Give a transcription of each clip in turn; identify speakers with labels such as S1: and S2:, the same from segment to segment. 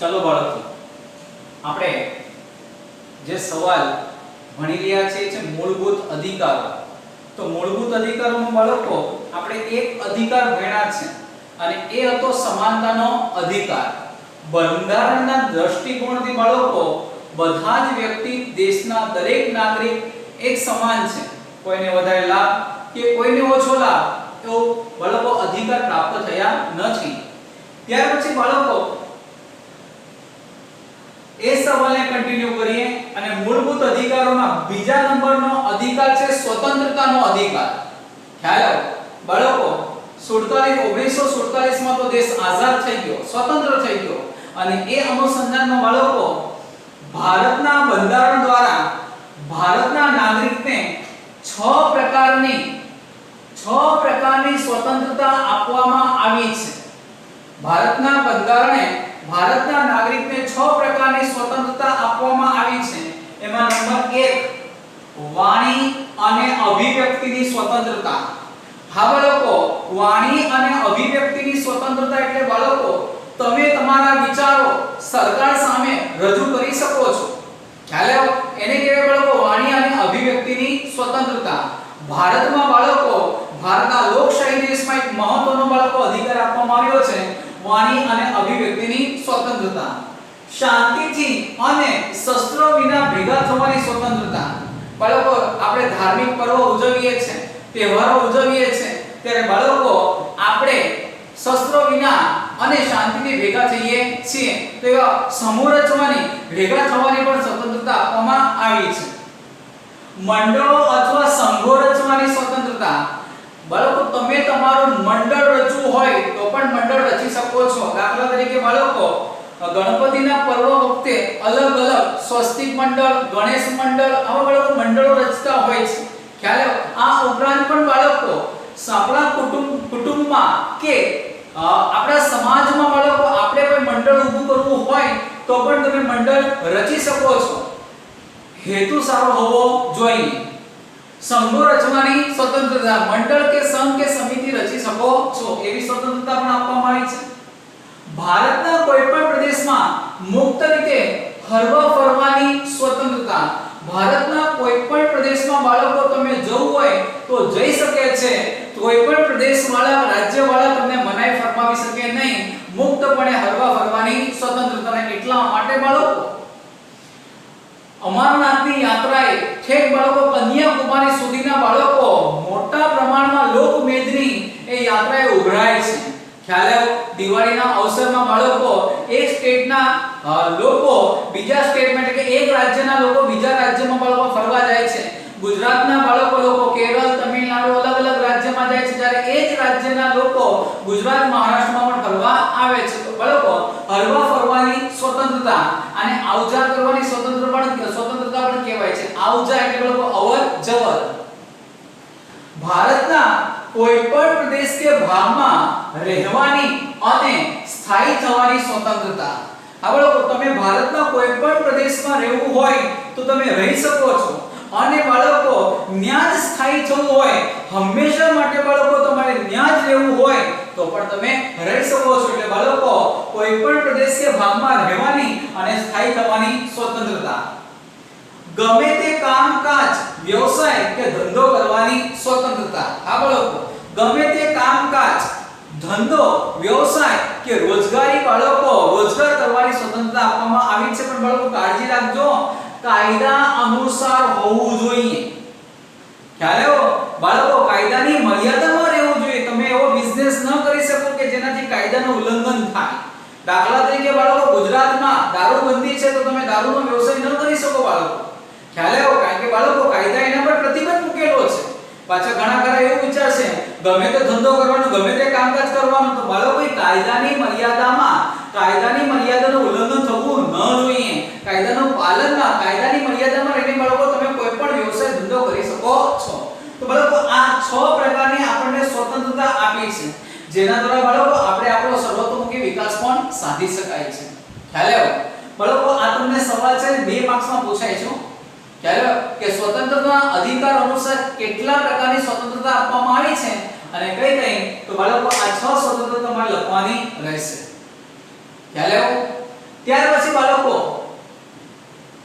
S1: चलो बाळको આપણે જે સવાલ ભણી રહ્યા છે છે મૂળભૂત અધિકારો। તો મૂળભૂત અધિકારોમાં બાળકો આપણે એક અધિકાર ભણ્યા છે અને એ હતો સમાનતાનો અધિકાર। બંધારણના દૃષ્ટિકોણથી બાળકો બધા જ વ્યક્તિ દેશના દરેક નાગરિક એક સમાન છે, કોઈને વધારે લાભ કે કોઈને ઓછો લાભ એવો બાળકો અધિકાર પ્રાપ્ત થયા નથી। ત્યાર પછી બાળકો એ સવાલને કન્ટિન્યુ કરીએ અને મૂળભૂત અધિકારોમાં બીજા નંબરનો અધિકાર છે સ્વતંત્રતાનો અધિકાર। ખ્યાલ આવ્યો બાળકો 1947 માં તો દેશ આઝાદ થઈ ગયો, સ્વતંત્ર થઈ ગયો અને એ અનુસંધાનમાં બાળકો ભારતના બંધારણ દ્વારા ભારતના નાગરિકને 6 પ્રકારની સ્વતંત્રતા આપવામાં આવી છે। ભારતના બંધારણે ભારતના નાગરિકને 6 પ્રકારની સ્વતંત્રતા આપવામાં આવી છે। એમાં નંબર 1 વાણી અને અભિવ્યક્તિની સ્વતંત્રતા। હા બાળકો, વાણી અને અભિવ્યક્તિની સ્વતંત્રતા એટલે બાળકો તમે તમારા વિચારો સરકાર સામે રજૂ કરી શકો છો। ખ્યાલ આવ્યો? એને કહેવાય બાળકો વાણી અને અભિવ્યક્તિની સ્વતંત્રતા। ભારતમાં બાળકો ભારતના લોકશાહી દેશમાં એક મહત્વનો બાળકો અધિકાર આપવામાં આવ્યો છે વાણી અને અભિવ્યક્તિની સ્વતંત્રતા। શાંતિથી અને શસ્ત્રો વિના ભેગા થવાની સ્વતંત્રતા। બાળકો આપણે ધાર્મિક પર્વ ઉજવીએ છીએ, તહેવારો ઉજવીએ છીએ ત્યારે બાળકો આપણે શસ્ત્રો વિના અને શાંતિથી ભેગા થઈએ છીએ તો એવા સમૂહ રચવાની ભેગા થવાની પણ સ્વતંત્રતા આપવામાં આવી છે। મંડળો અથવા સંઘો રચવાની સ્વતંત્રતા। બાળકો તમે તમારું મંડળ રચવું હોય તો પણ મંડળ રચી શકો છો। દાખલા તરીકે બાળકો ગણપતિના પર્વ વખતે અલગ અલગ સ્વસ્તિક મંડળ, ગણેશ મંડળ આવા બાળકો મંડળો રચતા હોય છે। ખ્યાલ આવ્યો? આ ઉપરાંત પણ બાળકો આપણા કુટુંબમાં કે આપણા સમાજમાં બાળકો આપણે કોઈ મંડળ ઊભું કરવું હોય તો પણ તમે મંડળ રચી શકો છો। હેતુ સારો હોવો જોઈએ। સંઘો રચવાની સ્વતંત્રતા। મંડળ કે સંઘ કે સમિતિ રચી શકો છો એવી સ્વતંત્રતા પણ આપવામાં આવી છે। ભારતના કોઈપણ પ્રદેશમાં મુક્ત રીતે હરવા ફરવાની સ્વતંત્રતા। ભારતના કોઈપણ પ્રદેશમાં બાળકો તમે જવું હોય તો જઈ શકે છે। કોઈપણ પ્રદેશવાળા રાજ્યવાળા તમને મનાઈ ફરમાવી શકે નહીં। મુક્તપણે હરવા ફરવાની સ્વતંત્રતા। એટલા માટે બાળકો અમરનાથની યાત્રાએ ઠેક બાળકો કન્યાકુમારી સુધીના બાળકો મોટા પ્રમાણમાં લોકમેદની એ યાત્રાએ ઉભરાય છે। ખ્યાલ આવ્યો? દિવાળીના અવસરમાં બાળકો એક સ્ટેટના લોકો બીજા સ્ટેટમાં એટલે કે એક રાજ્યના લોકો બીજા રાજ્યમાં બાળકો ફરવા જાય છે। ગુજરાતના બાળકો લોકો કેરળ, તમિલનાડુ અલગ અલગ રાજ્યમાં જાય છે જ્યારે એ જ રાજ્યના લોકો ગુજરાત, મહારાષ્ટ્રમાં પણ ફરવા આવે છે। તો બાળકો હરવા ફરવાની સ્વતંત્રતા અને આવજા કરવાની સ્વતંત્રતા પણ કહેવાય છે। આવજા એટલે બાળકો અવર જવર। ભારતના કોઈપણ પ્રદેશ કે ભાગમાં રહેવાની અને સ્થાયી થવાની સ્વતંત્રતા। આ બાળકો તમે ભારતના કોઈપણ પ્રદેશમાં રહેવું હોય તો તમે રહી શકો છો અને બાળકો ન્યા જ સ્થાયી થવું હોય, હંમેશા માટે બાળકો તમારે ન્યા જ રહેવું હોય તો પણ તમે રહી શકો છો। એટલે બાળકો કોઈપણ પ્રદેશ કે ભાગમાં રહેવાની અને સ્થાયી થવાની સ્વતંત્રતા। ગમે તે કામકાજ, વ્યવસાય કે ધંધો કરવાની સ્વતંત્રતા। આ બાળકો ગમે તે કામકાજ, ધંધો, વ્યવસાય કે રોજગારી બાળકો રોજગાર કરવાની સ્વતંત્રતા આપવામાં આવી છે। પણ બાળકો કાળજી રાખજો, કાયદા અનુસાર હોવું જોઈએ। ખ્યાલ આવ્યો? બાળકો કાયદાની મર્યાદામાં રહેવું જોઈએ। તમે એવો બિઝનેસ ન કરી શકો કે જેનાથી કાયદાનું ઉલ્લંઘન થાય। દાખલા તરીકે બાળકો ગુજરાતમાં દારૂબંધી છે તો તમે દારૂનો વ્યવસાય ન કરી શકો બાળકો। ખ્યાલ આવ્યો? કારણ કે બાળકો કાયદા એના પર પ્રતિબંધ મૂકેલો છે। પાછા ઘણા ખરા એવું વિચારશે ગમે તે ધંધો કરવાનો, ગમે તે કામકાજ કરવાનું, તો બાળકો કાયદાની મર્યાદાનું ઉલ્લંઘન થવું ન જોઈએ। કાયદાનું પાલન ના, કાયદાની મર્યાદામાં રહીને બાળકો તમે કોઈ પણ વ્યવસાય ધંધો કરી શકો છો। તો બાળકો આ 6 પ્રકારની આપણને સ્વતંત્રતા આપી છે જેના દ્વારા બાળકો આપણે આપણો સર્વતોમુખી વિકાસ પણ સાધી શકાય છે। ખ્યાલ આવ્યો? બાળકો આ તમને સવાલ છે 2 માર્ક્સમાં પૂછાય છે। ખ્યાલ કે સ્વતંત્રતા અધિકાર અનુસાર કેટલા પ્રકારની સ્વતંત્રતા આપવામાં આવી છે અને કઈ કઈ, તો બાળકો આ 6 સ્વતંત્રતા તમારે લખવાની રહેશે। ખ્યાલ આવ્યો? ત્યાર પછી બાળકો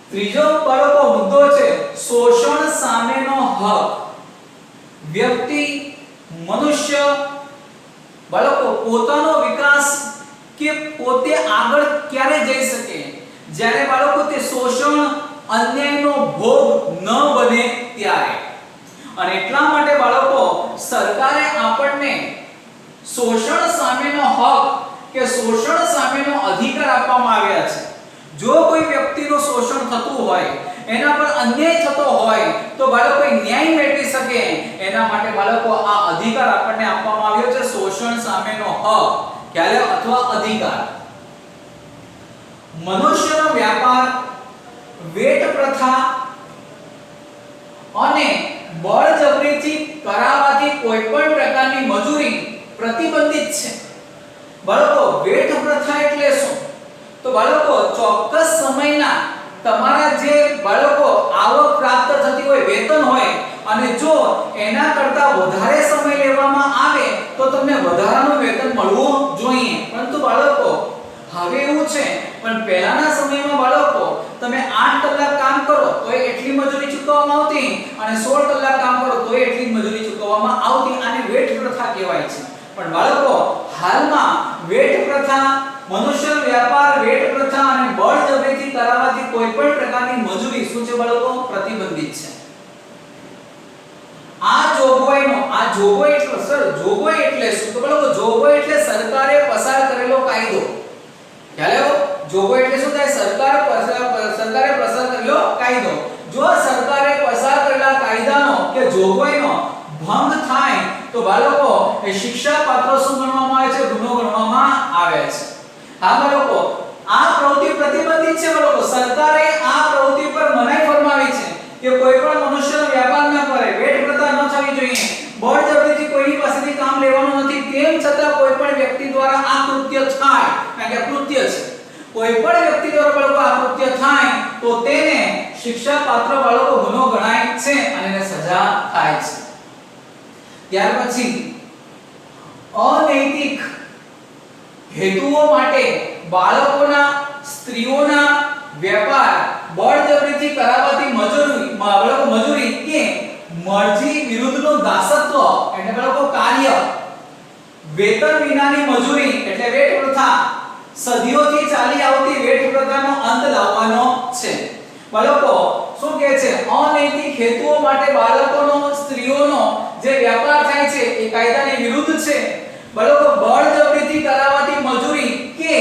S1: ત્રીજો બાળકો મુદ્દો છે શોષણ સામેનો હક. વ્યક્તિ મનુષ્ય બાળકો પોતાનો વિકાસ કે પોતે આગળ ક્યારે જઈ શકે જ્યારે બાળકો તે શોષણ અન્યાયનો ભોગ ન બને ત્યારે. અને એટલા માટે બાળકો સરકારે આપણને શોષણ સામેનો હક કે શોષણ સામેનો અધિકાર આપવામાં આવ્યા છે. જો કોઈ વ્યક્તિનું શોષણ થતું હોય, એના પર અન્યાય થતો હોય તો બાળકો ન્યાય મેળવી શકે એના માટે બાળકો આ અધિકાર આપણને આપવામાં આવ્યો છે, શોષણ સામેનો હક ખ્યાલ અથવા અધિકાર. મનુષ્યનો વ્યાપાર, વેટ પ્રથા અને બળજબરીથી કરાવાતી કોઈ પણ પ્રકારની મજૂરી પ્રતિબંધિત છે. બાળકો વેટ પ્રથા એટલે શું? તો બાળકો ચોક્કસ સમયના તમારા જે બાળકો આવક પ્રાપ્ત થતી હોય, વેતન હોય અને જો એના કરતા વધારે સમય લેવામાં આવે તો તમને વધારાનું વેતન મળવું જોઈએ. પરંતુ બાળકો હવે એવું છે, પણ પહેલાના સમયમાં બાળકો તમે 8 કલાક કામ કરો તો એટલી મજૂરી ચૂકવવામાં આવતી અને 16 કલાક કામ કરો તો એટલી મજૂરી ચૂકવવામાં આવતી. આને વેટ પ્રથા કહેવાય છે. પણ બાળકો હાલમાં વેટ પ્રથા, મનુષ્ય વ્યાપાર, વેટ પ્રથા અને બળજબરીથી કરાવાતી કોઈ પણ પ્રકારની મજૂરી શું છે બાળકો? પ્રતિબંધિત છે. આ જોગવાઈ એટલે શું? તો બાળકો જોગવાઈ એટલે સરકારે પસાર કરેલો કાયદો. ખ્યાલ આવ્યો? જોગવાઈ એટલે શું થાય? સરકારે પસાર કરેલો કાયદો. જો સરકારે પસાર કરેલા કાયદાનો કે જોગવાઈનો ભંગ થાય તો બાળકો એ શિક્ષાપાત્ર શું ગણવામાં આવે છે? ગુનો ગણવામાં આવે છે. હા બાળકો, આ પ્રવૃત્તિ પ્રતિબંધિત છે. બાળકો સરકારે આ પ્રવૃત્તિ પર મનાઈ ફરમાવી છે કે કોઈ પણ મનુષ્યનો વ્યાપાર ન કરે, વેટ પ્રથા ન થવી જોઈએ, બળજબરીથી કોઈની પાસેથી કામ લેવાનું નથી. તેમ છતાં કોઈ પણ વ્યક્તિ દ્વારા આ કૃત્ય થાય, કારણ કે કૃત્ય છે, કોઈ પણ વ્યક્તિ દ્વારા બાળકો આ કૃત્ય થાય તો તેને શિક્ષાપાત્ર બાળકો ગુનો ગણાય છે અને એને સજા થાય છે. ત્યાર પછી અનૈતિક હેતુઓ માટે બાળકોના, સ્ત્રીઓના વેપાર, બળજબરીથી કરાવાતી મજૂરી કે મરજી વિરુદ્ધનું દાસત્વ એટલે બાળકો કાર્ય, વેતન વિનાની મજૂરી એટલે વેટ પ્રથા, સદીઓથી ચાલી આવતી વેટ પ્રથાનો અંત લાવવાનો છે. બાળકો શું કહે છે? અનૈતિક હેતુઓ માટે બાળકોનો, સ્ત્રીઓનો જે વ્યાપાર થાય છે એ કાયદાની વિરુદ્ધ છે. બાળકો બળજબરીથી કરાવાતી મજૂરી કે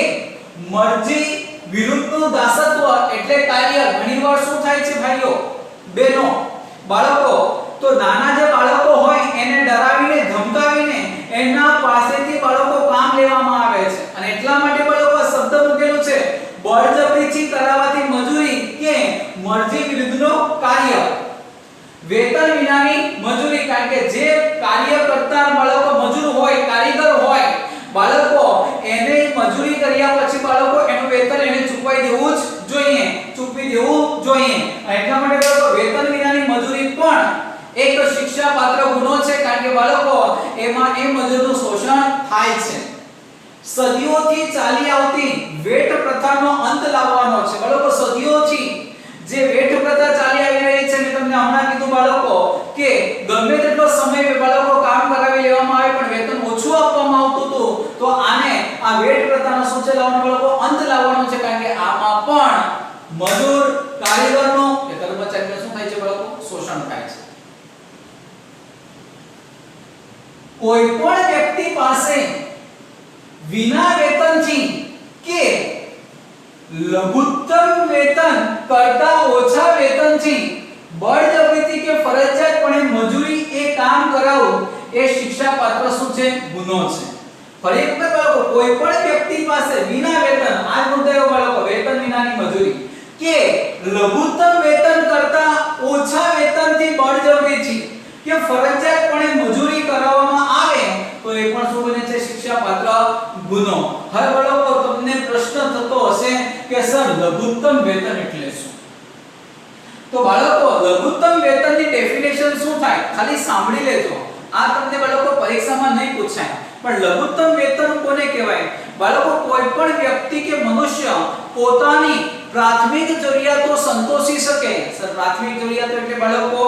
S1: મરજી વિરુદ્ધનું દાસત્વ એટલે કાર્ય. ઘણીવાર શું થાય છે ભાઈઓ બહેનો, બાળકો તો નાના જે બાળકો હોય એને ડરાવીને, ધમકાવીને એના પાસેથી બાળકો કામ લેવામાં આવે છે. અને એટલા માટે બાળકો શબ્દ મૂકેલું છે બળજબરીથી કરાવાતી મજૂરી કે મરજી વિરુદ્ધનું કાર્ય. વેતન વિનાની મજૂરી, કારણ કે જે કાર્ય કરતા બાળકો મજૂર હોય, કારીગર હોય બાળકો, એને મજૂરી કર્યા પછી બાળકો એનું વેતન એને ચૂકવી દેવું જોઈએ. એટલા માટે બાળકો વેતન વિનાની મજૂરી પણ એક શિક્ષાપાત્ર ગુનો છે, કારણ કે બાળકો એમાં એ મજૂરનું શોષણ થાય છે. સદીઓથી ચાલી આવતી વેટ પ્રથાનો અંત લાવવાનો છે. બાળકો સદીઓથી જે વેટ પ્રથા ચાલી આવી રહી છે, મેં તમને હમણાં કીધું બાળકો કે ગમે તેટલો સમય બાળકો કામ કરાવી લેવામાં આવે પણ વેતન ઓછું આપવામાં આવતું હતું, તો આને આ વેટ પ્રથાનો શું છે લાવવાનો બાળકો? અંત લાવવાનો છે. કારણ કે આમાં પણ મજૂર, કારીગરનો કે કર્મચારીનો શું થાય છે બાળકો? શોષણ થાય છે. કોઈ પણ વ્યક્તિ પાસે વિના વેતનથી કે લઘુત્તમ વેતન કરતા ઓછા વેતનથી બળજબરીથી કે ફરજિયાતપણે મજૂરી એ કામ કરાવવું એ શિક્ષાપાત્ર શું છે? ગુનો છે. ફરી એક વખત બાળકો, કોઈ પણ વ્યક્તિ પાસે વિના વેતન, આ મુદ્દો બાળકો વેતન વિનાની મજૂરી કે લઘુત્તમ વેતન કરતા ઓછા વેતનથી બળજબરીથી કે ફરજિયાતપણે મજૂરી કરાવવામાં આવે તો એ પણ શું બને છે? શિક્ષાપાત્ર ગુનો. હવે બાળકો તમને પ્રશ્ન થતો હશે કે સર લઘુત્તમ વેતન એટલે શું? તો બાળકો લઘુત્તમ વેતનની ડેફિનેશન શું થાય? ખાલી સાંભળી લેજો. આ તમને બાળકો પરીક્ષામાં નહીં પૂછાય. પણ લઘુત્તમ વેતન કોને કહેવાય? બાળકો કોઈ પણ વ્યક્તિ કે મનુષ્ય પોતાની પ્રાથમિક જરૂરિયાતો સંતોષી શકે. સર પ્રાથમિક જરૂરિયાતો એટલે બાળકો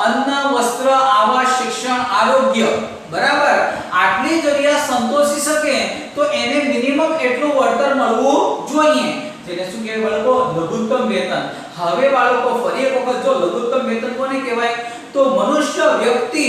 S1: અન્ન, વસ્ત્ર, આવાસ, શિક્ષણ, આરોગ્ય, બરાબર, આટલી જરૂરિયાત સંતોષી શકે તો એને મિનિમમ એટલું વળતર મળવું જોઈએ, જેને શું કહેવાય બાળકો? લઘુત્તમ વેતન. હવે બાળકો ફરી એક વખત જો લઘુત્તમ વેતન કોને કહેવાય? તો મનુષ્ય વ્યક્તિ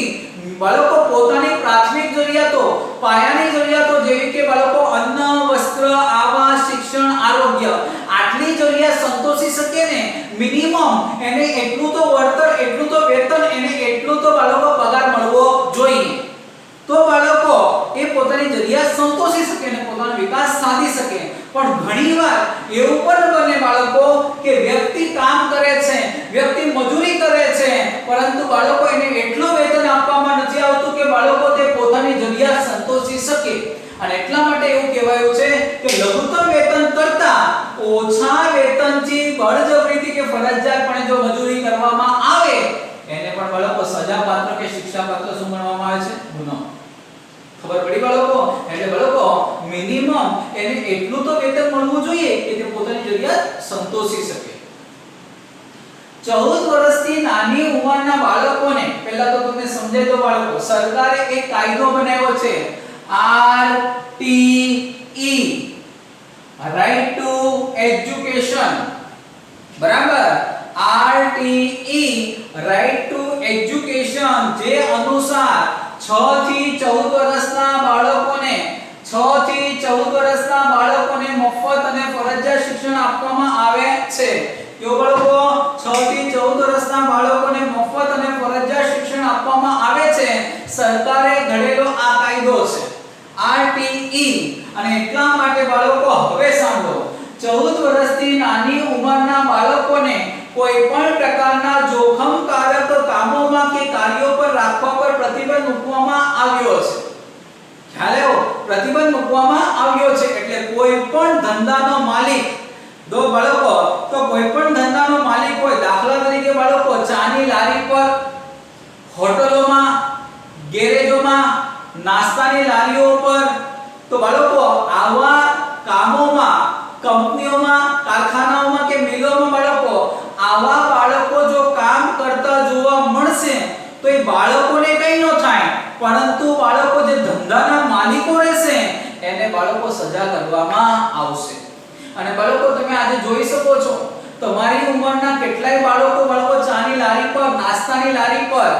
S1: બાળકો પોતાની પ્રાથમિક જરૂરિયાતો, પાયાની જરૂરિયાતો જેવી કે બાળકો અન્ન, વસ્ત્ર, આવાસ, શિક્ષણ, આરોગ્ય, આટલી જરૂરિયાત સંતોષી શકે ને મિનિમમ એને એટલું તો વળતર, એટલું તો વેતન, એને એટલું તો બાળકો પગાર મળવો જોઈએ. તો બાળકો એ પોતાની જરૂરિયાત સંતોષી શકે ને પોતાનો વિકાસ સાધી શકે. પણ ઘણીવાર એવું પણ બને બાળકો કે વ્યક્તિ કામ કરે છે, વ્યક્તિ મજૂરી કરે છે, પરંતુ બાળકો એને એટલું વેતન આપવામાં નથી આવતું કે બાળકો તે પોતાની જરૂરિયાત સંતોષી શકે. અને એટલા માટે એવું કહેવાયું છે કે લઘુત્તમ વેતન કરતા ઓછા વેતનથી બળજબરીથી કે ફરજિયાતપણે જો મજૂરી કરવામાં આવે એને પણ બાળકો સજાપાત્ર કે શિક્ષાપાત્ર શું ગણવામાં આવે છે? ગુનો. ખબર પડી બાળકો? એટલે બાળકો મિનિમમ એને એટલું તો વેતન મળવું જોઈએ કે તે પોતાની જરૂરિયાત સંતોષી શકે. 14 વર્ષથી નાની ઉંમરના બાળકોને પહેલા તો તમને સમજાઈ દો બાળકો, સરકારે એક કાયદો બનાવ્યો છે RTE, રાઈટ ટુ એજ્યુકેશન, બરાબર, RTE, રાઈટ ટુ એજ્યુકેશન, જે અનુસાર 6 થી 14 વર્ષના બાળકોને મફત અને ફરજિયાત શિક્ષણ આપવામાં આવે છે. કેવો બાળકો? 6 થી 14 વર્ષના બાળકોને મફત અને ફરજિયાત શિક્ષણ આપવામાં આવે છે. સરકારે ઘડેલો આ કાયદો છે RTE. અને એટલા માટે બાળકો હવે સાંભળો, 14 વર્ષથી નાની ઉંમરના બાળકોને કોઈ પણ પ્રકારના જોખમકારક કામોમાં કે કાર્યો પર રાખવા પર પ્રતિબંધ મૂકવામાં આવ્યો છે. ખ્યાલ આવ્યો? પ્રતિબંધ મૂકવામાં આવ્યો છે એટલે કોઈ પણ ધંધાનો માલિક દો બાળકો, તો કોઈ પણ ધંધાનો માલિક હોય, દાખલા તરીકે બાળકો ચાની લારી પર, હોટલોમાં, ગેરેજોમાં, નાસ્તાની લારીઓ પર, તો બાળકો આવા કામોમાં, કંપનીઓમાં, કારખાનાઓમાં કે મિલોમાં બાળકો આવા બાળકો જો કામ કરતા જોવા મળશે તો એ બાળકોને કંઈ ન થાય, પરંતુ બાળકો જે ધંધાના માલિકો રહેશે એને બાળકો સજા કરવામાં આવશે. અને બાળકો તમે આજે જોઈ શકો છો તમારી ઉંમરના કેટલાય બાળકો ચાની લારી પર, નાસ્તાની લારી પર,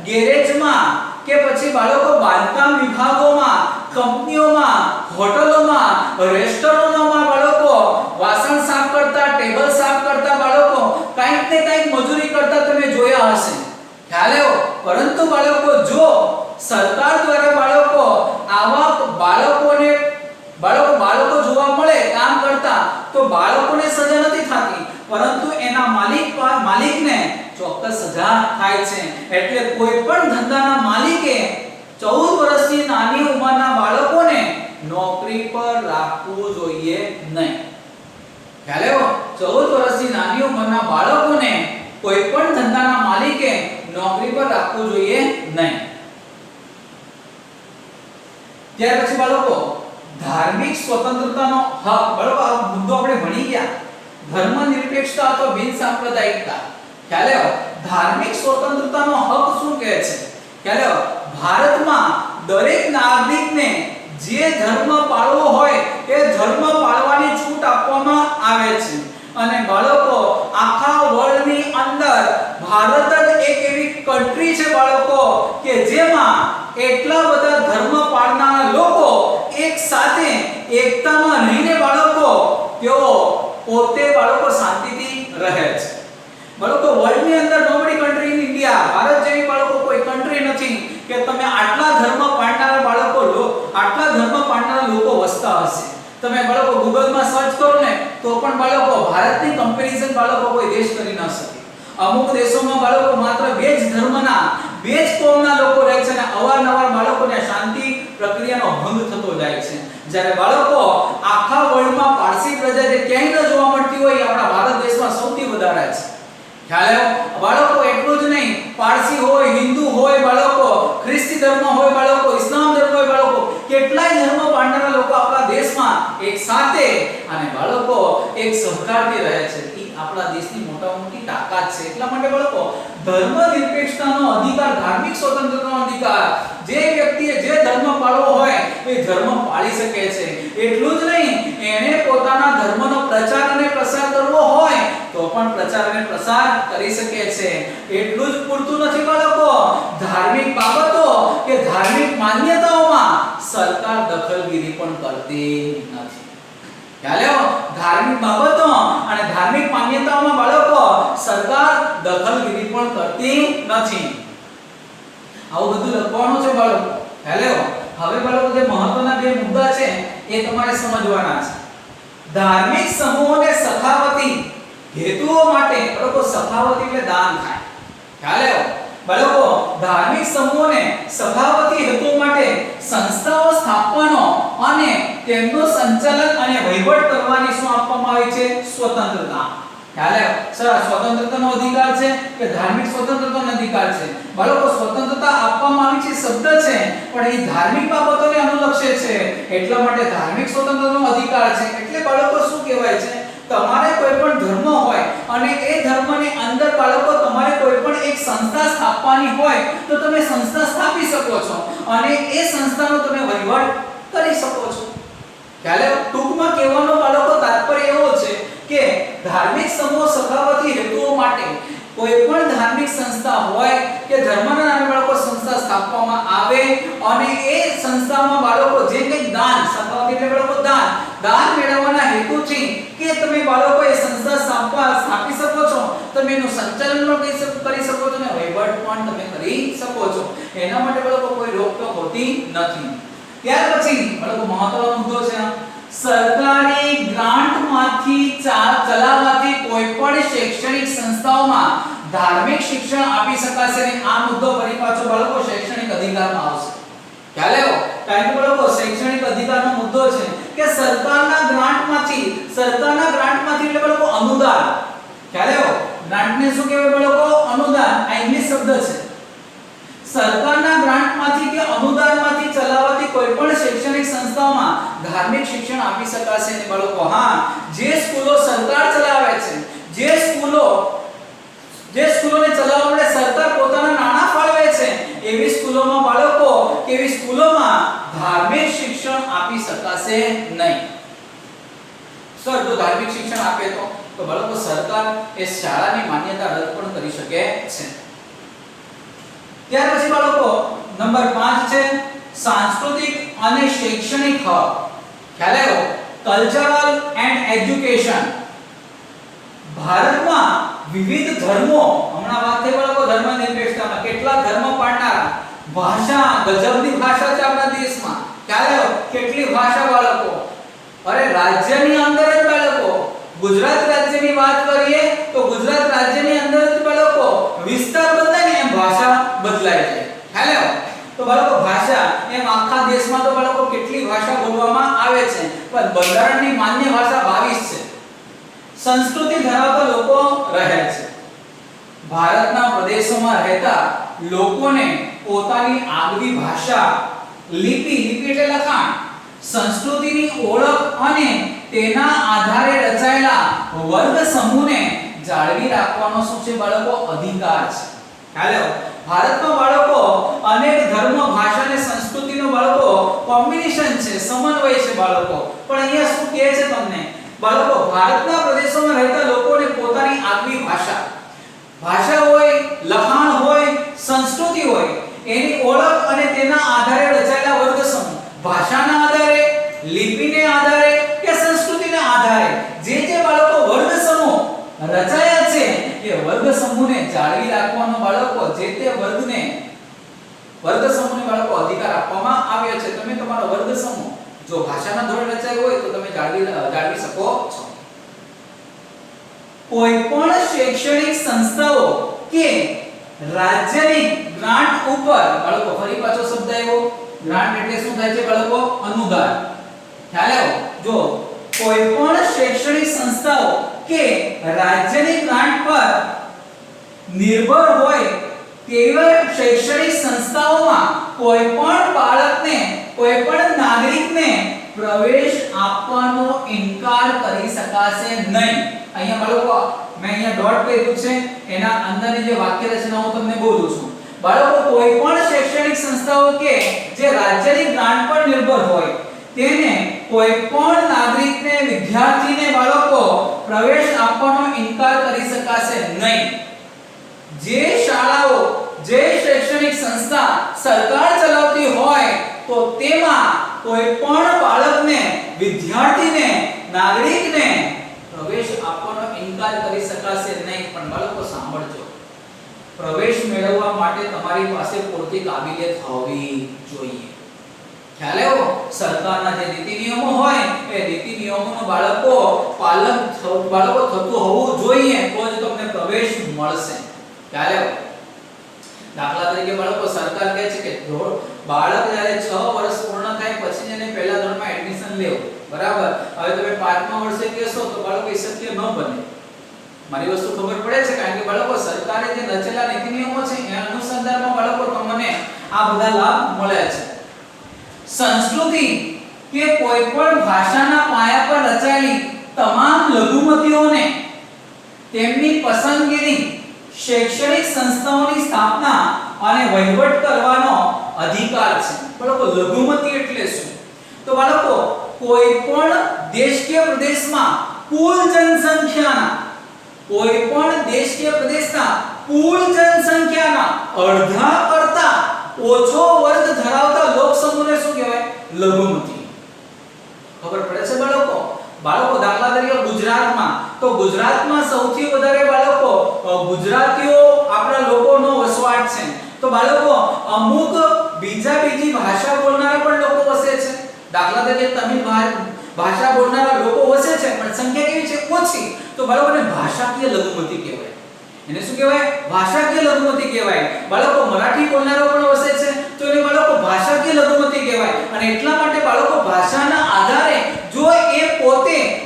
S1: ગેરેજમાં કે પછી બાળકો બાંધકામ વિભાગોમાં, કંપનીઓમાં, હોટલોમાં, રેસ્ટોરન્ટોમાં બાળકો વાસણ સાફ કરતા, ટેબલ સાફ કરતા બાળકો કંઈક ને કંઈક મજૂરી કરતા તમે જોયા હશે. ખ્યાલ આવ્યો? પરંતુ બાળકો જો સરકાર દ્વારા બાળકો આવા બાળકો જોવા મળે કામ કરતા તો બાળકોને સજા નથી થતી, પરંતુ એના માલિકને ચોક્કસ સજા થાય છે. એટલે કોઈ પણ ધંધાના માલિકે 14 વર્ષથી નાની ઉંમરના બાળકોને નોકરી પર રાખવું જોઈએ નહીં. ખ્યાલ આવ્યો? 14 વર્ષથી નાની ઉંમરના બાળકોને કોઈ પણ ધંધાના માલિકે નોકરી પર રાખવું જોઈએ નહીં. ત્યાર પછી બાળકો ધાર્મિક સ્વતંત્રતાનો હક, બરાબર, આ મુદ્દો આપણે ભણી ગયા. ધર્મનિરપેક્ષતા અથવા બિનસાંપ્રદાયિકતા. ખ્યાલ આવ્યો? ધાર્મિક સ્વતંત્રતાનો હક શું કહે છે? ખ્યાલ આવ્યો? ભારતમાં દરેક નાગરિકને જે ધર્મ પાળવો હોય એ ધર્મ પાળવાની છૂટ આપવામાં આવે છે. અને બાળકો આખા વર્લ્ડની અંદર ભારત જ એક એવી કન્ટ્રી છે બાળકો કે જેમાં એટલા બધા ધર્મ પાળનારા લોકો એક સાથે એકતામાં રહીને બાળકો તેઓ પોતે બાળકો શાંતિથી રહે છે. બાળકો વર્લ્ડની અંદર nobody country in India, Bharat જેવી બાળકો કોઈ કન્ટ્રી નથી કે તમે આટલા ધર્મ પાળનારા લોકો વસતા હશે. તમે બાળકો ગૂગલમાં સર્ચ કરો ને તો પણ બાળકો ભારતની કમ્પેરિઝન બાળકો કોઈ દેશ કરી ન શકે. અમુક દેશોમાં બાળકો માત્ર બે જ ધર્મના, બે જ કોમના લોકો રહે છે અને અવારનવાર બાળકોને શાંતિ પ્રક્રિયાનો ભંગ થતો જાય છે. જ્યારે બાળકો આખા વર્લ્ડમાં પારસી પ્રજા જે ક્યાંય ન જોવા મળતી હોય આપણા ભારત દેશમાં સૌથી વધારે છે. ખ્યાલ આવ્યો? બાળકો એટલું જ નહીં, પારસી હોય, હિન્દુ હોય બાળકો, ખ્રિસ્તી ધર્મ હોય બાળકો, ઇસ્લામ ધર્મ હોય બાળકો, કેટલાય ધર્મ પાળનારા લોકો આપણા દેશમાં એક સાથે અને બાળકો એક સહકારથી રહે છે. એ આપણા દેશની મોટામાં મોટી તાકાત છે. એટલા માટે બાળકો ધર્મ નિરપેક્ષતાનો અધિકાર, ધાર્મિક સ્વતંત્રતાનો અધિકાર, જે વ્યક્તિએ જે ધર્મ પાળવો હોય એ ધર્મ પાળી શકે છે. એટલું જ નહીં, એને પોતાના ધર્મનો પ્રચાર અને પ્રસાર કરવો હોય તો પણ પ્રચાર અને પ્રસાર કરી શકે છે. એટલું જ પૂરતું નથી બાળકો, ધાર્મિક બાબતો કે ધાર્મિક માન્યતાઓમાં સરકાર દખલગીરી પણ કરતી નથી. ખ્યાલ આવ્યો? ધાર્મિક બાબતો અને ધાર્મિક માન્યતાઓમાં બાળકો સરકાર દખલગીરી પણ કરતી નથી. આવું બધું લખવાનું છે બાળકો. ખ્યાલ આવ્યો? હવે બાળકો જે મહત્વના બે મુદ્દા છે એ તમારે સમજવાના છે. ધાર્મિક સમૂહોને સખાવતી હેતુઓ માટે, બાળકો સખાવતી એટલે દાન થાય. ખ્યાલ આવ્યો? બાળકો ધાર્મિક સમૂહોને સખાવતી હેતુઓ માટે સંસ્થાઓ સ્થાપવાનો અને તેમનું સંચાલન અને વહીવટ કરવાની શું આપવામાં આવી છે? સ્વતંત્રતા. ખ્યાલ આવ્યો? સર સ્વતંત્રતાનો અધિકાર છે કે ધાર્મિક સ્વતંત્રતાનો અધિકાર છે? બાળકો સ્વતંત્રતા આપવામાં આવી છે શબ્દ છે, પણ એ ધાર્મિક બાબતોને અનુલક્ષે છે. એટલા માટે ધાર્મિક સ્વતંત્રતાનો અધિકાર છે. એટલે બાળકો શું કહેવાય છે? તમારે કોઈ પણ ધર્મ હોય અને એ ધર્મની અંદર બાળકો તમારે કોઈ પણ એક સંસ્થા સ્થાપવાની હોય તો તમે સંસ્થા સ્થાપી શકો છો અને એ સંસ્થાનો તમે વહીવટ કરી શકો છો. ખ્યાલ આવ્યો? ટૂંકમાં કહેવાનો બાળકો તાત્પર્ય એવો છે કે ધાર્મિક સમૂહ સખાવતી હેતુઓ માટે કોઈ પણ ધાર્મિક સંસ્થા હોય કે ધર્મના નામે બાળકો સંસ્થા સ્થાપવામાં આવે અને એ સંસ્થામાં બાળકો જે કંઈ દાન, સખાવતી એટલે બાળકો દાન મેળવવાના હેતુથી કે તમે બાળકો એ સંસ્થા સ્થાપી શકો છો, તમે એનું સંચાલન પણ કરી શકો છો અને વહીવટ પણ તમે કરી શકો છો. એના માટે બાળકો કોઈ રોકટોક હોતી નથી. ત્યાર પછી બાળકો મહત્વનો મુદ્દો છે, સરકારી ગ્રાન્ટમાંથી ચલાવવાથી કોઈ પણ શૈક્ષણિક સંસ્થાઓમાં ધાર્મિક શિક્ષણ આપી શકાશે નહીં. આ મુદ્દો ફરી પાછો બાળકો શૈક્ષણિક અધિકારમાં આવશે. ખ્યાલ આવ્યો? કારણ કે બાળકો શૈક્ષણિક અધિકારનો મુદ્દો છે કે સરકારના ગ્રાન્ટમાંથી એટલે બાળકો અનુદાન. ખ્યાલ આવ્યો? ગ્રાન્ટને શું કહેવાય બાળકો? અનુદાન. આ ઇંગ્લિશ શબ્દ છે. સરકારના ગ્રાન્ટમાંથી કે અનુદાનમાંથી ચલાવવાતી કોઈ પણ શૈક્ષણિક સંસ્થાઓમાં ધાર્મિક શિક્ષણ આપી શકાશે નહીં બાળકો. હા, જે સ્કૂલો સરકાર ચલાવે છે, જે સ્કૂલોને ચલાવવા માટે સરકાર પોતાના નાણાં ફાળવે છે, એવી સ્કૂલોમાં બાળકો કેવી સ્કૂલોમાં ધાર્મિક શિક્ષણ આપી શકાશે નહીં. સર જો ધાર્મિક શિક્ષણ આપે તો બાળકો સરકાર એ શાળાની માન્યતા રદ પણ કરી શકે છે. ત્યાર પછી બાળકો નંબર 5 છે સાંસ્કૃતિક અને શૈક્ષણિક હક. ખ્યાલ આવ્યો? Cultural and education. ભારતમાં વિવિધ ધર્મો, હમણાં વાત થઈ બાળકો ધર્મ નિરપેક્ષતામાં, કેટલા ધર્મ પાળનારા, ભાષા, ગજબની ભાષા છે આપણા દેશમાં. ખ્યાલ આવ્યો? કેટલી ભાષા બાળકો? અરે રાજ્યની અંદર જ બાળકો, ગુજરાત રાજ્યની વાત કરીએ તો ગુજરાત રાજ્યની અંદર જ બાળકો વિસ્તાર બદલાય ને એમ ભાષા બદલાય છે. ખ્યાલ આવ્યો? તો બાળકો ભાષા એમ આખા દેશમાં તો બાળકો કેટલી ભાષા બોલવામાં આવે છે, પણ બંધારણની માન્ય ભાષા 22 છે. સંસ્કૃતિ ધરાવતા લોકો રહે છે. ભારતના પ્રદેશોમાં રહેતા લોકોને પોતાની આગવી ભાષા, લિપિ એટલે લખાણ, સંસ્કૃતિની ઓળખ અને તેના આધારે રચાયેલા વર્ગ સમૂહને જાળવી રાખવાનો શું છે બાળકો? અધિકાર છે. ખ્યાલ આવ્યો? ભારતમાં બાળકો અનેક ધર્મ, ભાષા અને સંસ્કૃતિનો બાળકો કોમ્બિનેશન છે, સમન્વય છે બાળકો. પણ અહીંયા શું કહે છે તમને? બાળકો ભારતના પ્રદેશોમાં રહેતા લોકોને પોતાની આગવી ભાષા હોય, લખાણ હોય, સંસ્કૃતિ હોય, એની ઓળખ અને તેના આધારે રચાયેલા વર્ગ સમૂહ, ભાષાના આધારે, લિપિને આધારે કે સંસ્કૃતિને આધારે જે બાળકો વર્ગ સમૂહ રચાયા છે એ વર્ગ સમૂહને જાળવી રાખવાનો બાળકો જે તે વર્ગ સમૂહને બાળકો અધિકાર આપવામાં આવ્યો છે. તમે તમારો વર્ગ સમૂહ જો ભાષાના ધોરણે રચાયો હોય તો તમે જાળવી શકો છો. કોઈ પણ શૈક્ષણિક સંસ્થાઓ કે રાજ્યની ગ્રાન્ટ ઉપર, બાળકો ફરી પાછો શબ્દ આવ્યો, ગ્રાન્ટ એટલે શું થાય છે બાળકો? અનુદાન. ખ્યાલ આવ્યો? જો કોઈ પણ શૈક્ષણિક સંસ્થાઓ કે રાજ્યની ગ્રાન્ટ પર નિર્ભર હોય તેવા શૈક્ષણિક સંસ્થાઓમાં કોઈ પણ બાળકને કોઈ પણ નાગરિકને પ્રવેશ આપવાનો ઇનકાર કરી શકાશે નહીં. અહીંયા બાળકો મેં અહીંયા ડોટ કર્યું છે, એના અંદરની જે વાક્ય રચના હું તમને બોલું છું. બાળકો કોઈ પણ શૈક્ષણિક સંસ્થાઓ કે જે રાજ્યની ગ્રાન્ટ પર નિર્ભર હોય તેને કોઈ પણ નાગરિકને વિદ્યાર્થીને બાળકો પ્રવેશ આપવાનો ઇનકાર કરી શકાશે નહીં. જે શાળાઓ જે શૈક્ષણિક સંસ્થા સરકાર ચલાવતી હોય તો તેમાં કોઈ પણ બાળકને વિદ્યાર્થીને નાગરિકને પ્રવેશ આપવાનો ઇનકાર કરી શકાશે નહીં. પણ બાળકો સાંભળજો, પ્રવેશ મેળવવા માટે તમારી પાસે પૂરતી કાબિલિયત હોવી જોઈએ. ખ્યાલ આવ્યો? સરકારના જે નીતિ નિયમો હોય એ નીતિ નિયમોનું પાલન થતું હોવું જોઈએ તો જ તમને પ્રવેશ મળશે. ખ્યાલ આવ્યો? દાખલા તરીકે બાળકો સરકાર કહે છે કે બાળક જ્યારે 6 વર્ષ પૂર્ણ થાય પછી જ એને પહેલા ધોરણમાં એડમિશન લેવું. બરાબર? હવે તમે 5મા વર્ષે કહેશો તો બાળકો એ શક્ય ન બને. મારી વસ્તુ ખબર પડે છે, કારણ કે બાળકો સરકારે જે રચેલા નીતિ નિયમો છે એ અનુસંધાનમાં બાળકો તમને આ બધા લાભ મળે છે. સંસ્કૃતિ કે કોઈ પણ ભાષાના પાયા પર રચાયેલી તમામ લઘુમતીઓને તેમની પસંદગીની શૈક્ષણિક સંસ્થાઓની સ્થાપના અને વહીવટ કરવાનો અધિકાર છે. બાળકો લઘુમતી એટલે શું? તો બાળકો કોઈ પણ દેશ કે પ્રદેશમાં કુલ જનસંખ્યાના અડધા કરતા ઓછો વર્ગ ધરાવતા લોક સમૂહને શું કહેવાય? લઘુમતી. ખબર પડે છે બાળકો? દાખલા તરીકે ગુજરાતમાં સૌથી વધારે બાળકો ગુજરાતીઓ આપણા લોકોનો વસવાટ છે. તો બાળકો અમુક બીજી ભાષા બોલનારા પણ લોકો વસે છે. દાખલા તરીકે તમિલ ભાષા બોલનારા લોકો વસે છે પણ સંખ્યા કેવી છે? ઓછી. તો બાળકોને ભાષાકીય લઘુમતી કહેવાય. એને શું કહેવાય? ભાષાકીય લઘુમતી કહેવાય. બાળકો મરાઠી બોલનારા પણ વસે છે તો એને બાળકો ભાષાકીય લઘુમતી કહેવાય. અને એટલા માટે બાળકો ભાષાના આધારે જો એ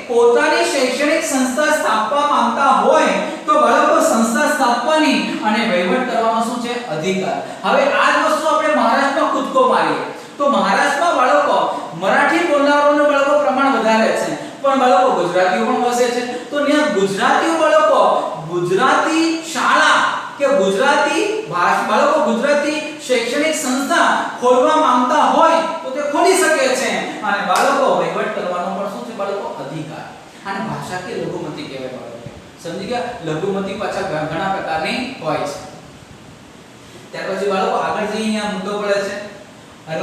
S1: પોતાની શૈક્ષણિક સંસ્થા સ્થાપવા માંગતા હોય તો બાળકો સંસ્થા સ્થાપવાની અને વહીવટ કરવાનો શું છે? અધિકાર. હવે આ જ વસ્તુ આપણે મહારાષ્ટ્રમાં કૂદકો મારીએ તો મહારાષ્ટ્રમાં બાળકો મરાઠી બોલનારાઓનું બાળકો પ્રમાણ વધારે છે પણ બાળકો ગુજરાતીઓ પણ વસે છે. તો ત્યાં ગુજરાતીઓ બાળકો ગુજરાતી શાળા કે ગુજરાતી શૈક્ષણિક સંસ્થા ખોલવા માંગતા હોય તો તે ખોલી શકે છે અને બાળકો વહીવટ કરવાનો પણ શું છે? બાળકો અધિકાર. અને ભાષાકીય લઘુમતી કહેવાય બાળકો. સમજી ગયા? લઘુમતી પાછા ઘણા પ્રકારની હોય છે. ત્યાર પછી બાળકો આગળ જઈએ, અહીંયા મુદ્દો પડે છે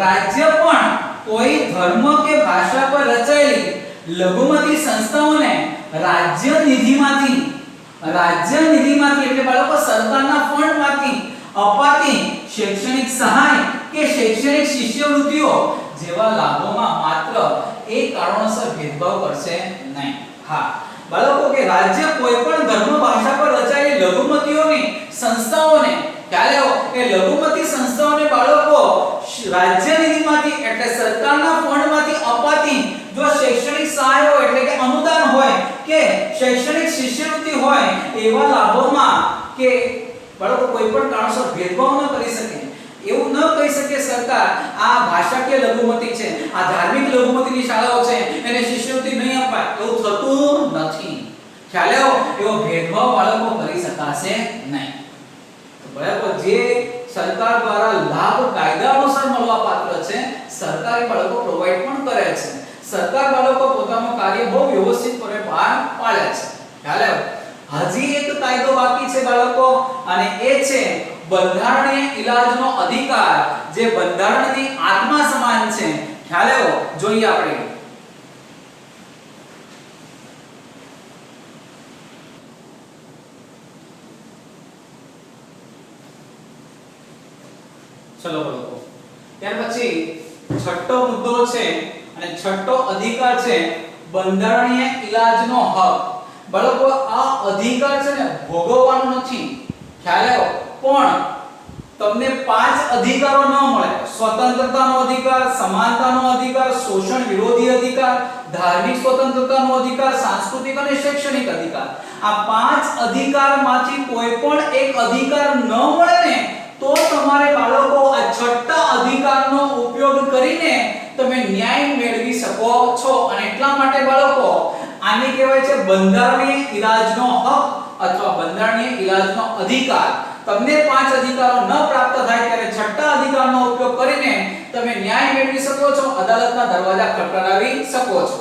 S1: રાજ્ય પણ કોઈ ધર્મ કે ભાષા પર રચાયેલી લઘુમતી સંસ્થાઓને રાજ્ય નિધિમાંથી એટલે બાળકો સરકારના ફંડમાંથી અપાતી શૈક્ષણિક સહાય કે શૈક્ષણિક શિષ્યવૃત્તિઓ જેવા લાભોમાં માત્ર એક કારણોસર ભેદભાવ કરશે નહીં. હા બાળકો કે રાજ્ય કોઈ પણ ધર્મ ભાષા પર રચાયેલી લઘુમતીઓની સંસ્થાઓને એ લઘુમતી સંસ્થાઓને બાળકો રાજ્ય નિધિમાંથી એટલે સરકારના ફંડમાંથી અપાતી જો શૈક્ષણિક સહાય હોય એટલે કે અનુદાન હોય કે શૈક્ષણિક શિષ્યવૃત્તિ હોય એવા લાભોમાં કે બાળકો કોઈ પણ કારણસર ભેદભાવ ન કરી શકે. એવું ન કહી શકે સરકાર આ ભાષાકીય લઘુમતી છે, આ ધાર્મિક લઘુમતીની શાળાઓ છે એને શિષ્યવૃત્તિ નહીં અપાય. એવું થતું નથી. ખ્યાલ આવ્યો? એવો ભેદભાવ બાળકો કરી શકાશે નહીં. બાળકો જે સરકાર દ્વારા લાભ કાયદા અનુસાર મળવા પાત્ર છે સરકારી બાળકો પ્રોવાઈડ પણ કરે છે. સરકાર બાળકો પોતાનું કાર્ય બહુ વ્યવસ્થિતપણે પાર પાડે છે. ખ્યાલ આવ્યો? હજી એક કાયદો બાકી છે બાળકો અને એ છે બંધારણીય ઈલાજનો અધિકાર જે બંધારણની આત્મા સમાન છે. ખ્યાલ આવ્યો? જોઈએ આપણે. ચલો બાળકો, ત્યાર પછી છઠ્ઠો મુદ્દો છે અને છઠ્ઠો અધિકાર છે બંધારણીય ઈલાજનો હક. બાળકો આ અધિકાર છે ને ભોગવવાનો નથી. ખ્યાલ આવ્યો? પણ તમને 5 અધિકારો ન મળે. સ્વતંત્રતાનો અધિકાર, સમાનતાનો અધિકાર, શોષણ વિરોધી અધિકાર, ધાર્મિક સ્વતંત્રતાનો અધિકાર, સાંસ્કૃતિક અને શૈક્ષણિક અધિકાર. આ 5 અધિકારમાંથી કોઈ પણ એક અધિકાર ન મળે ને તો તમારે બાળકો આ છઠ્ઠા અધિકારનો ઉપયોગ કરીને તમે ન્યાય મેળવી શકો છો અને એટલા માટે બાળકો આને કહેવાય છે બંધારણીય ઇલાજનો હક અથવા બંધારણીય ઇલાજનો અધિકાર. તમને 5 અધિકારો ન પ્રાપ્ત થાય ત્યારે છઠ્ઠા અધિકારનો ઉપયોગ કરીને તમે ન્યાય મેળવી શકો છો, અદાલતના દરવાજા ખટખટાવી શકો છો.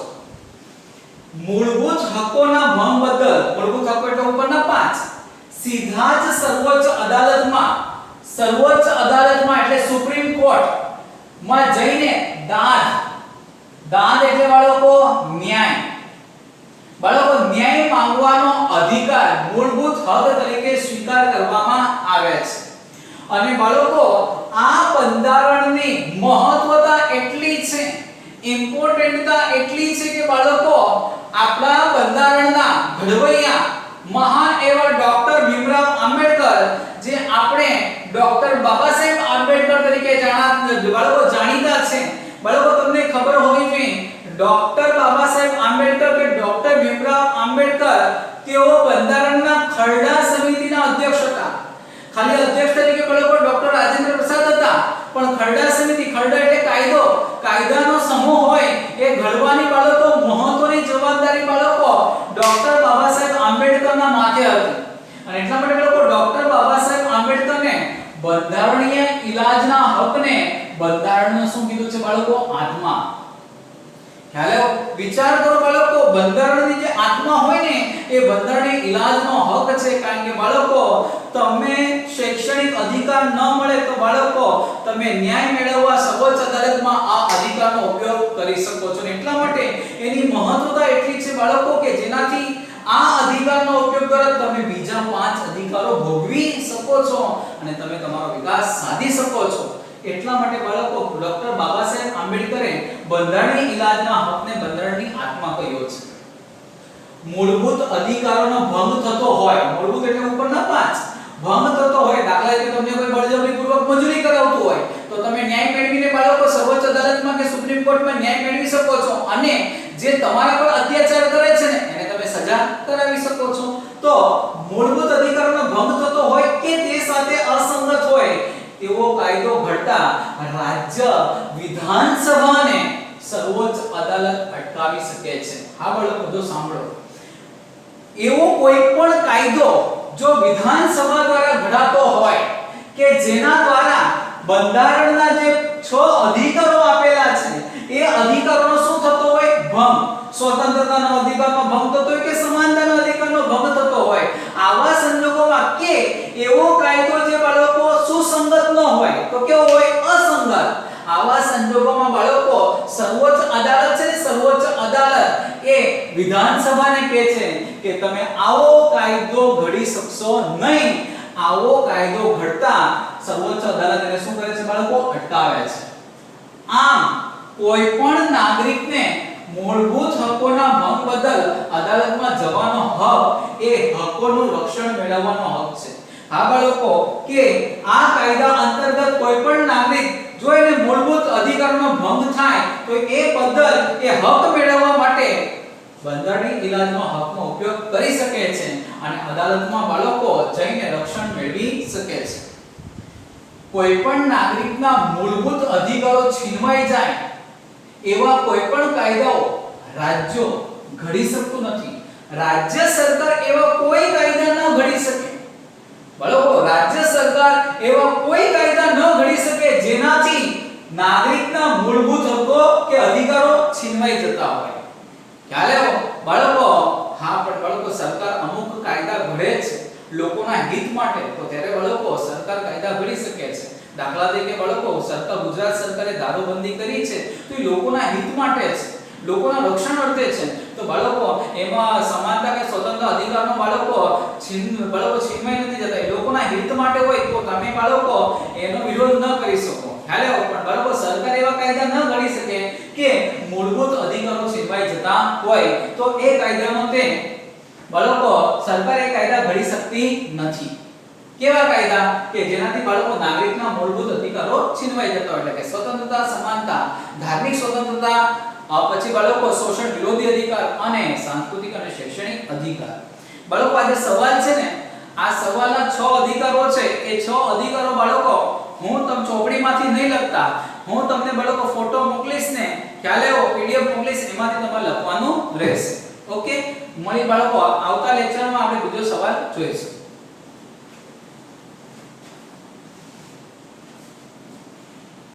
S1: મૂળભૂત હકોના ભંગ બદલ, મૂળભૂત હકો એટલે ઉપરના 5, સીધા જ સર્વોચ્ચ અદાલતમાં એટલે સુપ્રીમ કોર્ટ માં જઈને દાદ એટલે બાળકો ન્યાય, બાળકો ન્યાય માંગવાનો અધિકાર મૂળભૂત હક તરીકે સ્વીકાર કરવામાં આવે છે. અને બાળકો આ બંધારણની મહત્વતા એટલી છે, ઇમ્પોર્ટન્ટતા એટલી છે કે બાળકો આપણા બંધારણના ઘડવૈયા મહાન એવા ડોક્ટર ભીમરાવ આંબેડકર, જે આપણે ડોક્ટર બાબા સાહેબ આંબેડકર તરીકે જાણીતા છે. બાળકો તમને ખબર હોવી જોઈએ ડોક્ટર બાબા સાહેબ આંબેડકર કે ડોક્ટર ભીમરાવ આંબેડકર તેઓ બંધારણના ખરડા સમિતિના અધ્યક્ષ હતા. ખાલી અધ્યક્ષ તરીકે બાળકો ડોક્ટર રાજેન્દ્ર પ્રસાદ હતા, પણ ખરડા સમિતિ, ખરડા એટલે કાયદાનો સમૂહ હોય એ ઘડવાની બાળકો મહત્વની જવાબદારી બાળકો ડોક્ટર બાબા સાહેબ આંબેડકરના માથે હતી. અને એટલા માટે બાળકો ડોક્ટર બાબા સાહેબ આંબેડકરને બંધારણીય ઇલાજના હકને બંધારણનું શું કીધું છે બાળકો? આત્મા. ખ્યાલ વિચાર કરો બાળકો, બંધારણની જે આત્મા હોય ને એ બંધારણીય ઇલાજનો હક છે. કારણ કે બાળકો તમે શૈક્ષણિક અધિકાર ન મળે તો બાળકો તમે ન્યાય મેળવવા સર્વોચ્ચ અદાલતમાં આ અધિકારનો ઉપયોગ કરી શકો છો. એટલા માટે એની મહત્વતા એટલી છે બાળકો કે જેનાથી આ અધિકારનો ઉપયોગ દ્વારા તમે બીજા 5 અધિકારો ભોગવી શકો છો અને તમે તમારો વિકાસ સાધી શકો છો. એટલા માટે બાળકો ડોક્ટર બાબા સાહેબ આંબેડકરે બંધારણીય ઇલાજના હકને બંધારણની આત્મા કહ્યો છે. મૂળભૂત અધિકારોનો ભંગ થતો હોય, મૂળભૂત એટલે ઉપરના 5 ભંગ થતો હોય, દાખલા તરીકે તમને કોઈ બળજબરીપૂર્વક મજૂરી કરાવતું હોય તો તમે ન્યાય મેળવીને બાળકો સર્વોચ્ચ અદાલતમાં કે સુપ્રીમ કોર્ટમાં ન્યાય મેળવી શકો છો. અને જે તમારા પર અત્યાચાર કરે છે ને એને તમે સજા કરાવી શકો છો. તો મૂળભૂત અધિકારોનો ભંગ થતો હોય કે તે સાથે અસંગત હોય એવો કાયદો ઘડતા રાજ્ય વિધાનસભાને સર્વોચ્ચ અદાલત અટકાવી શકે છે. હા બાળકો જો સાંભળો, એવો કોઈ પણ કાયદો જો વિધાનસભા દ્વારા ઘડાતો હોય કે જેના દ્વારા બંધારણના જે 6 અધિકારો આપેલા છે એ અધિકારોનો શું થતો હોય? ભંગ. સ્વતંત્રતાનો અધિકારનો ભંગ થતો હોય કે સમાનતાનો અધિકારનો ભંગ થતો હોય, આવા સંજોગોમાં કે એવો કાયદો જે બાળકો સુસંગત ન હોય તો કેવો હોય? અસંગત. આવા સંજોગોમાં બાળકો સર્વોચ્ચ અદાલત છે, સર્વોચ્ચ અદાલત એ વિધાનસભાને કહે છે કે તમે આવો કાયદો ઘડી શકશો નહીં. આવો કાયદો ઘડતા સર્વોચ્ચ અદાલત એને શું કરે છે બાળકો? અટકાવે છે. આમ કોઈ પણ નાગરિકને મૂળભૂત હકોના ભંગ બદલ અદાલતમાં જવાનો હક એ હકોનું રક્ષણ મેળવવાનો હક છે. હા બાળકો, કે આ કાયદા અંતર્ગત કોઈ પણ નાગરિક જો એને મૂળભૂત અધિકારનો ભંગ થાય તો એ બદલ એ હક મેળવવા માટે બંધારણીય ઇલાજનો હકનો ઉપયોગ કરી શકે છે અને અદાલતમાં બાળકો જઈને રક્ષણ મેળવી શકે છે. કોઈ પણ નાગરિકના મૂળભૂત અધિકારો છીનવાઈ જાય એવા કોઈ પણ કાયદાઓ રાજ્યો ઘડી શકતું નથી. રાજ્ય સરકાર એવા કોઈ કાયદા ન ઘડી શકે. બાળકો રાજ્ય સરકાર એવા કોઈ કાયદા ન ઘડી શકે જેનાથી નાગરિકના મૂળભૂત હકો કે અધિકારો છીનવાઈ જતા હોય. ખ્યાલ આવ્યો બાળકો? હા, પણ બાળકો સરકાર અમુક કાયદા ઘડે છે લોકોના હિત માટે, તો ત્યારે બાળકો સરકાર કાયદા ઘડી શકે છે. દાખલા તરીકે બાળકો ગુજરાત સરકારે દારૂબંધી કરી છે તો એ લોકોના હિત માટે છે, લોકોના રક્ષણ અર્થે છે. તો બાળકો એમાં સમાનતા કે સ્વતંત્ર અધિકારનો બાળકો છીનવાઈ નથી જતા, એ લોકોના હિત માટે હોય તો તમે બાળકો એનો વિરોધ ન કરી શકો. ખ્યાલ આવ્યો? પણ બાળકો સરકાર એવા કાયદા ન ઘડી શકે કે મૂળભૂત અધિકારો છીનવાઈ જતા હોય તો એ કાયદાનો તે બાળકો સરકાર એ કાયદા ઘડી શકતી નથી. કેવા કાયદા? કે જેનાથી બાળકો નાગરિકના મૂળભૂત અધિકારો છીનવાઈ જતા હોય, એટલે કે સ્વતંત્રતા, સમાનતા, ધાર્મિક સ્વતંત્રતા, પછી બાળકો શોષણ વિરોધી અધિકાર અને સાંસ્કૃતિક અને શૈક્ષણિક અધિકાર. બાળકો આ જે સવાલ છે ને, આ સવાલના 6 અધિકારો છે. એ 6 અધિકારો બાળકો હું તમ ચોપડીમાંથી નહીં લખતા, હું તમને બાળકો ફોટો મોકલીશ ને ખ્યાલ આવ્યો પીડીએફ મોકલીશ એમાંથી તમારે લખવાનું રહેશે. ઓકે મળી બાળકો આવતા લેક્ચરમાં આપણે બીજો સવાલ જોઈશું.